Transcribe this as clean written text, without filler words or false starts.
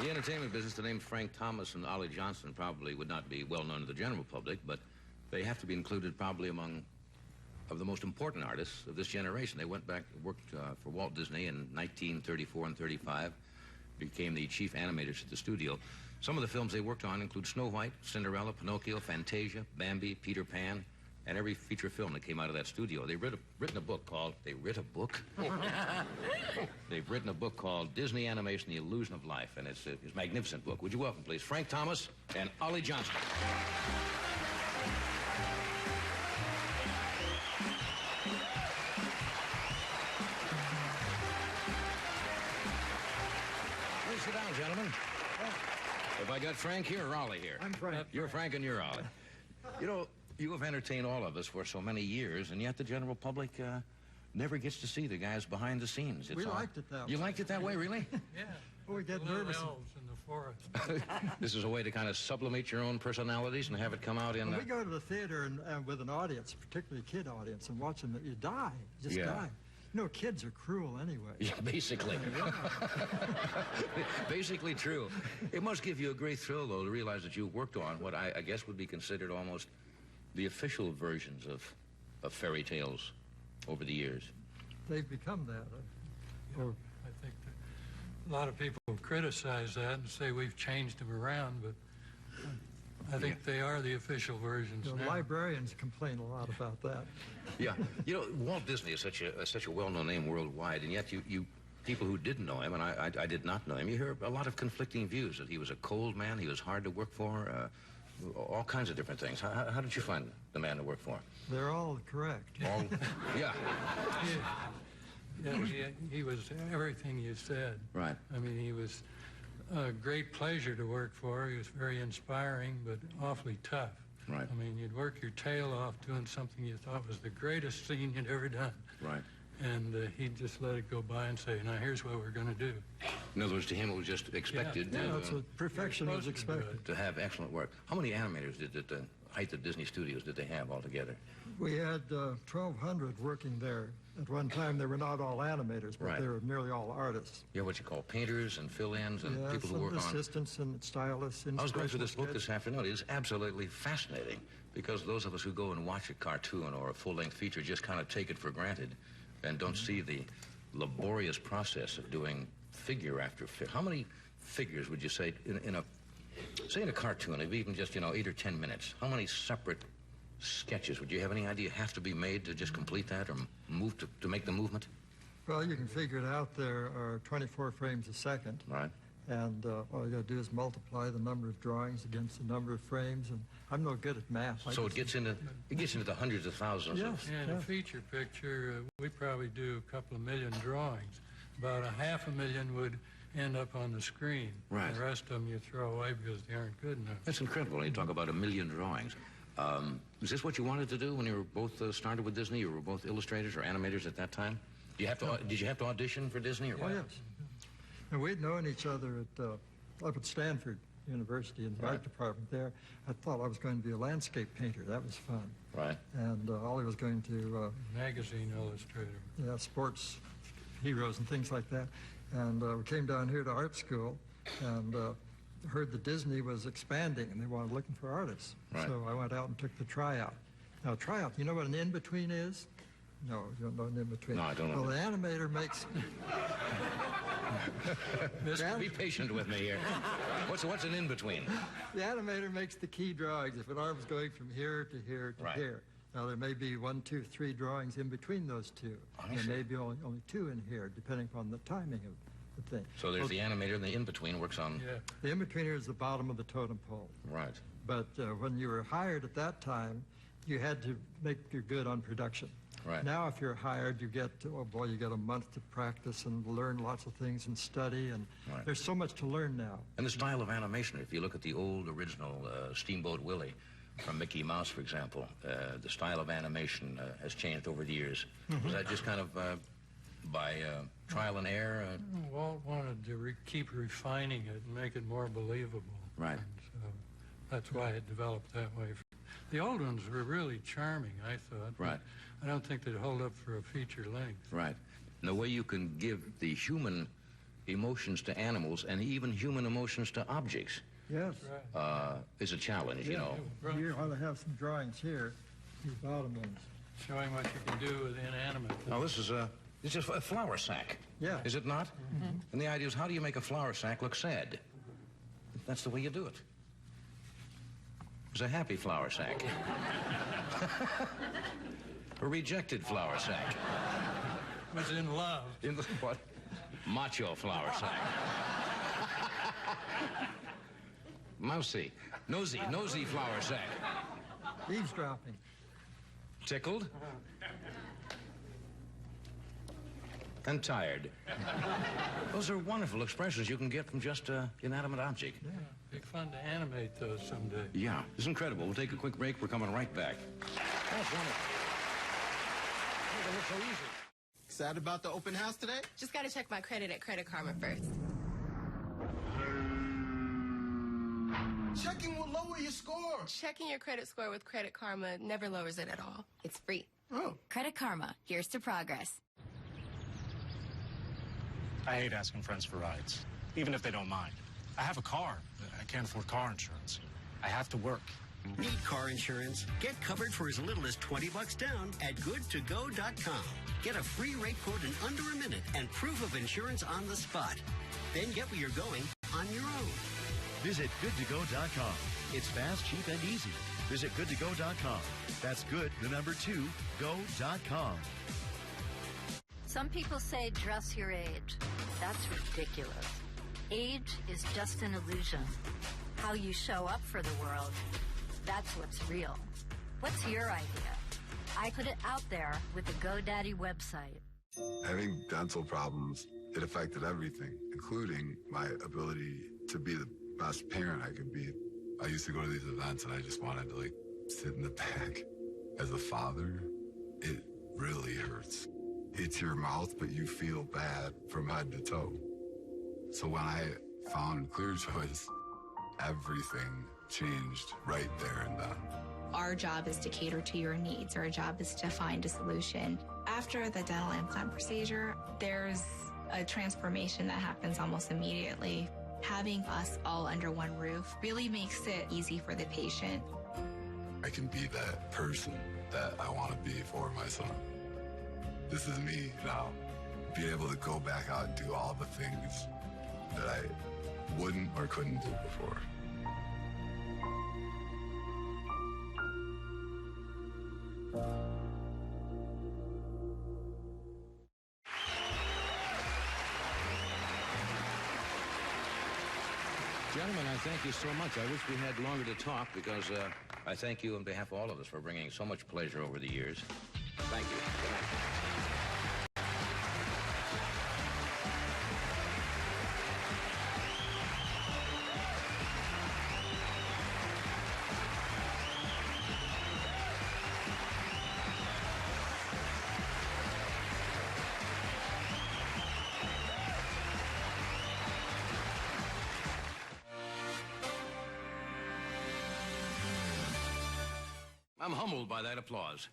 The entertainment business, the name Frank Thomas and Ollie Johnson probably would not be well known to the general public, but they have to be included probably among of the most important artists of this generation. They went back, worked for Walt Disney in 1934 and 35, became the chief animators at the studio. Some of the films they worked on include Snow White, Cinderella, Pinocchio, Fantasia, Bambi, Peter Pan, and every feature film that came out of that studio. They've written a book called, They've written a book called Disney Animation, The Illusion of Life, and it's a magnificent book. Would you welcome, please, Frank Thomas and Ollie Johnson. Please sit down, gentlemen. Have I got Frank here or Ollie here? I'm Frank. You're Frank and you're Ollie. You know, you have entertained all of us for so many years, and yet the general public never gets to see the guys behind the scenes. We liked it that way. You liked it that way, really? Yeah. Well, we get nervous. Elves in the forest. This is a way to kind of sublimate your own personalities and have it come out in... When we go to the theater and with an audience, particularly a kid audience, and watch them, you die. You just die. You know, kids are cruel anyway. Yeah, basically. Basically true. It must give you a great thrill, though, to realize that you worked on what I guess would be considered almost the official versions of fairy tales over the years. They've become that. I think that a lot of people criticize that and say we've changed them around, but I think they are the official versions now. Librarians complain a lot about that. Yeah. You know, Walt Disney is such a well-known name worldwide, and yet you people who didn't know him, and I did not know him, you hear a lot of conflicting views, that he was a cold man, he was hard to work for, all kinds of different things. How did you find the man to work for? They're all correct. All, yeah. He was everything you said. Right. I mean, he was a great pleasure to work for. He was very inspiring, but awfully tough. Right. I mean, you'd work your tail off doing something you thought was the greatest scene you'd ever done. Right. And he'd just let it go by and say, now here's what we're going to do. In other words, to him it was just expected perfection was expected. to have excellent work. How many animators did at the height of Disney Studios did they have altogether? We had 1,200 working there. At one time, they were not all animators, but they were nearly all artists. Yeah, what you call painters and fill-ins and people who work on... assistants and stylists. I was going through this book this afternoon. It is absolutely fascinating, because those of us who go and watch a cartoon or a full-length feature just kind of take it for granted and don't see the laborious process of doing figure after figure. How many figures would you say in a cartoon of even just, 8 or 10 minutes, how many separate sketches would you have any idea have to be made to just complete that or move to make the movement? Well, you can figure it out. There are 24 frames a second. Right. And all you got to do is multiply the number of drawings against the number of frames, and I'm no good at math. So it gets into the hundreds of thousands. Yes. In a feature picture, we probably do a couple of million drawings. About 500,000 would end up on the screen. Right. The rest of them you throw away because they aren't good enough. That's incredible. You talk about 1 million drawings. Is this what you wanted to do when you were both started with Disney? You were both illustrators or animators at that time? Did you have to audition for Disney? Or what? Oh, yes. And we'd known each other up at Stanford University in the art department there. I thought I was going to be a landscape painter. That was fun. Right. And Ollie was going to... magazine illustrator. Yeah, sports heroes and things like that. And we came down here to art school and heard that Disney was expanding and they wanted looking for artists. Right. So I went out and took the tryout. Now, tryout, you know what an in-between is? No, you don't know an in-between. No, I don't know. Well, the animator makes... Be patient with me here. What's an in-between? The animator makes the key drawings. If an arm's going from here to here to here. Now, there may be 1, 2, 3 drawings in between those two. There may be only 2 in here, depending upon the timing of the thing. So there's the animator, and the in-between works on... Yeah. The in-betweener is the bottom of the totem pole. Right. But when you were hired at that time, you had to make your good on production. Right. Now, if you're hired, you get, you get a month to practice and learn lots of things and study, and there's so much to learn now. And the style of animation, if you look at the old original Steamboat Willie from Mickey Mouse, for example, the style of animation has changed over the years. Was that just kind of by trial and error? Walt wanted to keep refining it and make it more believable. Right. And so that's why it developed that way. The old ones were really charming, I thought. Right. I don't think they'd hold up for a feature length. Right. And the way you can give the human emotions to animals and even human emotions to objects Yes. is a challenge, you know. You ought to have some drawings here, these bottom ones. Showing what you can do with inanimate things. Now, this is a flour sack. Yeah. Is it not? Mm-hmm. And the idea is, how do you make a flour sack look sad? That's the way you do it. It's a happy flour sack. A rejected flour sack. Was in love. In the what? Macho flour sack. Mousy. Nosy flour sack. Eavesdropping. Tickled. And tired. Those are wonderful expressions you can get from just an inanimate object. Yeah, be fun to animate those someday. Yeah, it's incredible. We'll take a quick break. We're coming right back. That's wonderful. It looks so easy. Excited about the open house today? Just got to check my credit at Credit Karma first. Checking will lower your score. Checking your credit score with Credit Karma never lowers it at all. It's free. Oh. Credit Karma. Here's to progress. I hate asking friends for rides, even if they don't mind. I have a car, but I can't afford car insurance. I have to work. Need car insurance? Get covered for as little as $20 down at goodtogo.com. Get a free rate quote in under a minute and proof of insurance on the spot. Then get where you're going on your own. Visit goodtogo.com. It's fast, cheap, and easy. Visit goodtogo.com. That's good, the number 2, go.com. Some people say dress your age. That's ridiculous. Age is just an illusion. How you show up for the world, that's what's real. What's your idea? I put it out there with the GoDaddy website. Having dental problems, it affected everything, including my ability to be the best parent I could be. I used to go to these events and I just wanted to sit in the back. As a father, it really hurts. It's your mouth, but you feel bad from head to toe. So when I found Clear Choice, everything changed right there and then. Our job is to cater to your needs. Our job is to find a solution. After the dental implant procedure, there's a transformation that happens almost immediately. Having us all under one roof really makes it easy for the patient. I can be that person that I want to be for my son. This is me now. Being able to go back out and do all the things that I wouldn't or couldn't do before. Gentlemen, I thank you so much. I wish we had longer to talk because I thank you on behalf of all of us for bringing so much pleasure over the years. Thank you. Good night. I'm humbled by that applause.